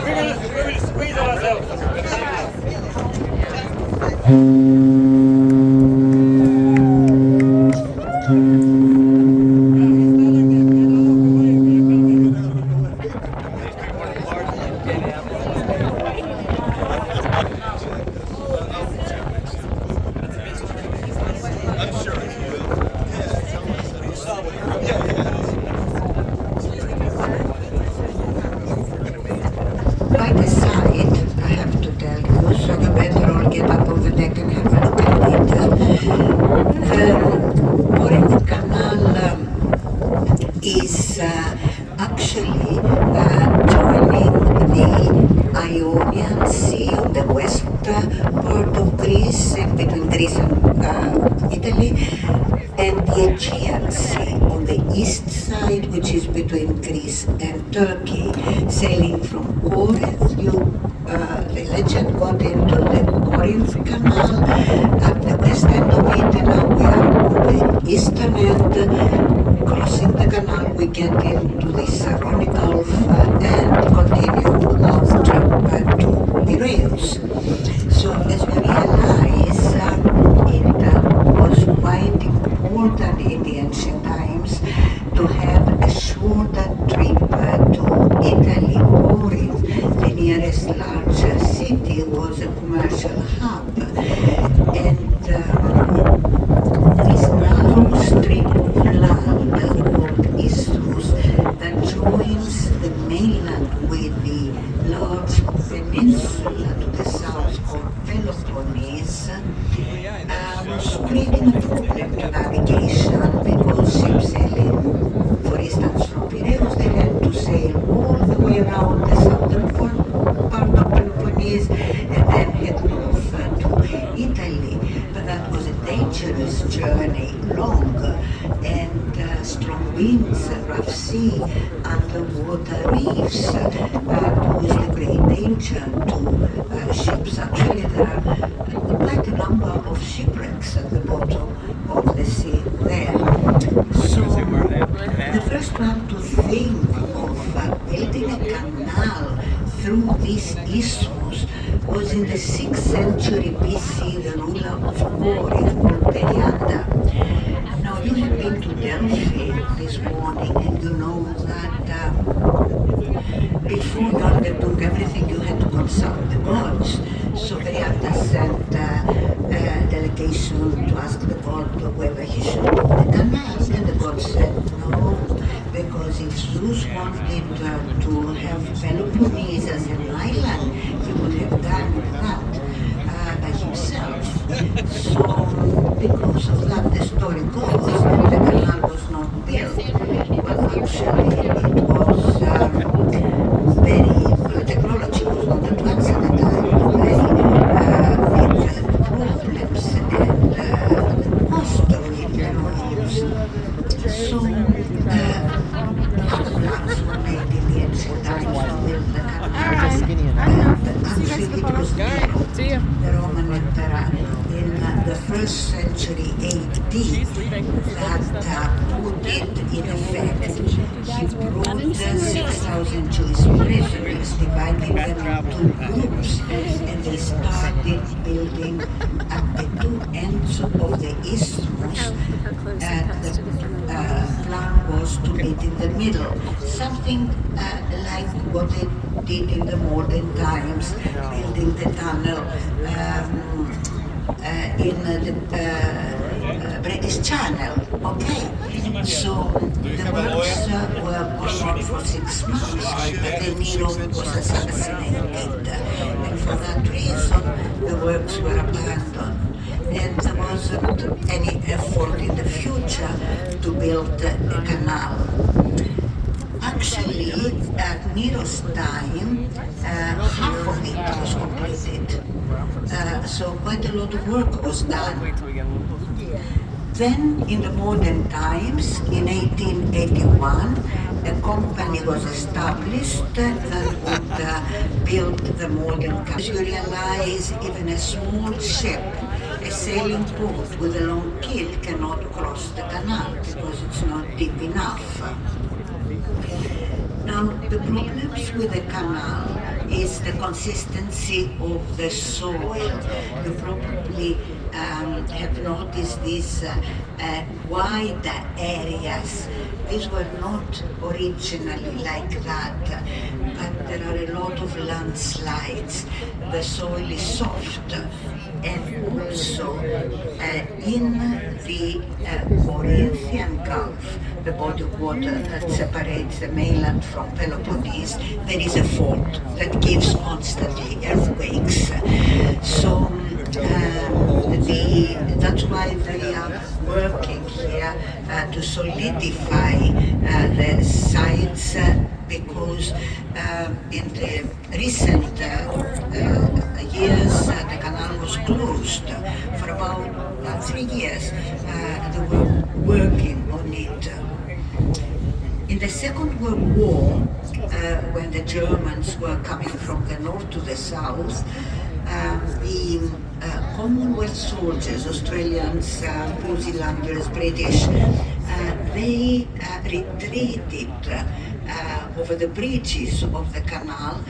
We will squeeze ourselves. Quite a sight, I have to tell you, so you better all get up on the deck and have a look at it. The Corinth Canal is actually joining the Ionian Sea on the west part of Greece, between Greece and Italy, and the Aegean Sea on the east side, which is between Greece and Turkey. Sailing from Corinth, the legend got into the Corinth Canal at the west end of it, and now we are on the eastern end. Crossing the canal, we get into the Saronic Gulf and continue our trip to Piraeus. So as you realize, it was quite important in the ancient times to have a shorter trip to Italy. Corinth, the nearest large city, was a commercial hub, and this narrow strip of land called Isthmus that joins the mainland with the large peninsula to the south called Peloponnese was creating a problem to navigation, because ships sailing, for instance, from Piraeus, they had to sail all the way around the southern part of Peloponnese and then head north to Italy. But that was a dangerous journey, long, and strong winds, rough sea, underwater reefs posed a great danger to ships. Actually, there are quite a number of shipwrecks at the bottom of the sea there. So the first one to think of building a canal through this isthmus was in the 6th century BC, the ruler of Corinth called Periander. Now you have been to Delphi this morning, and you know that before you undertook everything you had to consult the gods. So Periander sent a delegation to ask the god whether he should build the canal, and the god said no, because if Zeus wanted to have Peloponnese as an island, he would have done that by himself. So because of that, the story goes, the canal was not built. Well, actually, it was the technology was not advanced at the time, with problems and the cost of it. So other plans were made in the ancient times to build the canal, and actually it was the Roman emperor in the 1st century AD that put it in effect. He brought 6,000 Jewish prisoners, dividing them into groups, and they started building at the two ends of the isthmus, and the plan was to meet in the middle, something like what they did in the modern times, building the tunnel in the British Channel. Okay, so the works were going on for 6 months, but then Nero was assassinated, and for that reason the works were abandoned, and there wasn't any effort in the future to build a canal. Actually, at Nero's time, half of it was completed. So quite a lot of work was done. Then, in the modern times, in 1881, a company was established that would build the modern canal. As you realize, even a small ship, a sailing boat with a long keel, cannot cross the canal because it's not deep enough. Now, the problems with the canal is the consistency of the soil. You probably have noticed these wide areas. These were not originally like that, but there are a lot of landslides. The soil is soft, and also in the Corinthian Gulf, the body of water that separates the mainland from Peloponnese, there is a fault that gives constantly earthquakes. So that's why they are working here to solidify the sites because in the recent years the canal was closed for about 3 years. They were working on it. In the Second World War, when the Germans were coming from the north to the south, the Commonwealth soldiers, Australians, New Zealanders, British, they retreated over the bridges of the canal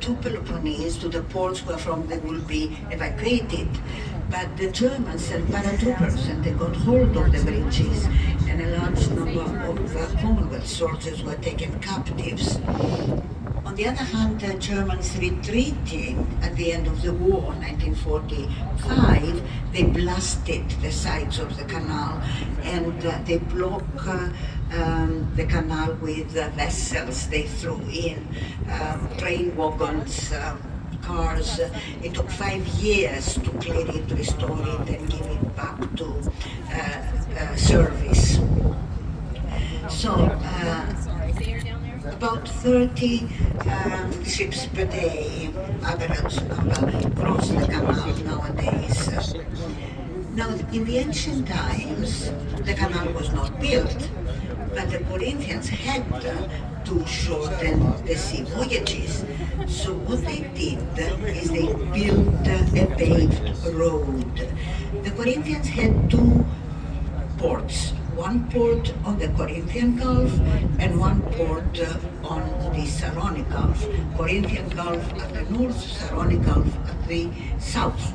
to Peloponnese, to the ports where from they will be evacuated. But the Germans sent paratroopers and they got hold of the bridges, and a large number of Commonwealth soldiers were taken captives. On the other hand, the Germans retreating at the end of the war, 1945, they blasted the sides of the canal and they blocked the canal with vessels they threw in, train wagons, cars. It took 5 years to clear it, restore it, and give it back to service. So, about 30 ships per day, average number, cross the canal nowadays. Now, in the ancient times, the canal was not built, but the Corinthians had to shorten the sea voyages. So what they did is they built a paved road. The Corinthians had 2 ports. One port on the Corinthian Gulf and one port on the Saronic Gulf. Corinthian Gulf at the north, Saronic Gulf at the south.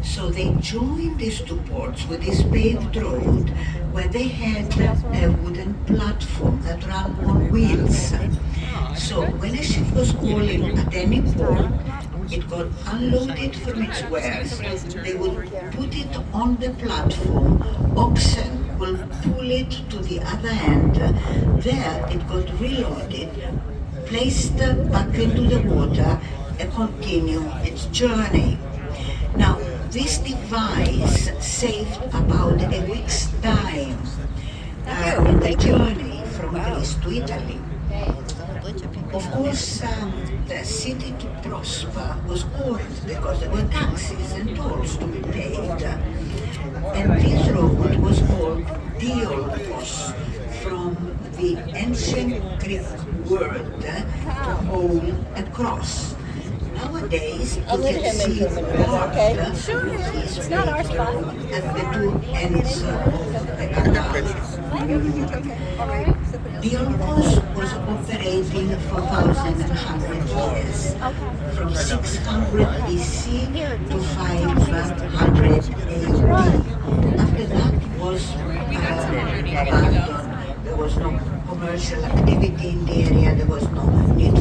So they joined these 2 ports with this paved road where they had a wooden platform that ran on wheels. So when a ship was calling at any port, it got unloaded from its wares. They would put it on the platform. Oxen will pull it to the other end. There it got reloaded, placed back into the water, and continue its journey. Now, this device saved about a week's time in the journey from Greece to Italy. Of course, the city to prosper was Corinth because there were taxes and tolls to be paid. And this road was called Diolkos, from the ancient Greek word to hold a cross. Nowadays, you can see part is not our spot at the 2 ends of the canal. Diolkos was operating for 1,100 years, from 600 BC to 500 AD. After that was abandoned. There was no commercial activity in the area, there was no need